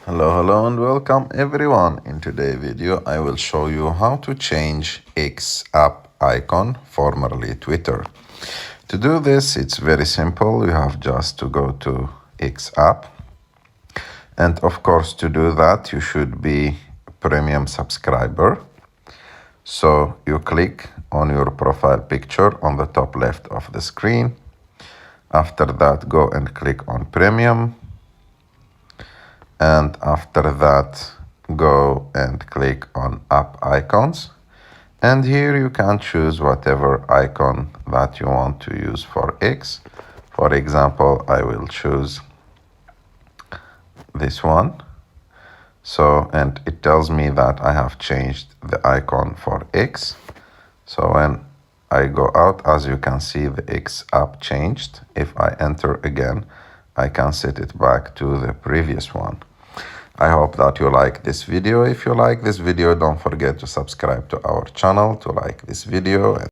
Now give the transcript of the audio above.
Hello and welcome everyone. In today's video I will show you how to change X app icon, formerly Twitter. To do this it's very simple. You have just to go to X app, and of course to do that you should be a premium subscriber. So you click on your profile picture on the top left of the screen. After that go and click on premium. And after that go and click on app icons, and here you can choose whatever icon that you want to use for X. For example, I will choose this one. So, and it tells me that I have changed the icon for X. So when I go out, as you can see, the X app changed. If I enter again, I can set it back to the previous one. I hope that you like this video. If you like this video, don't forget to subscribe to our channel, to like this video.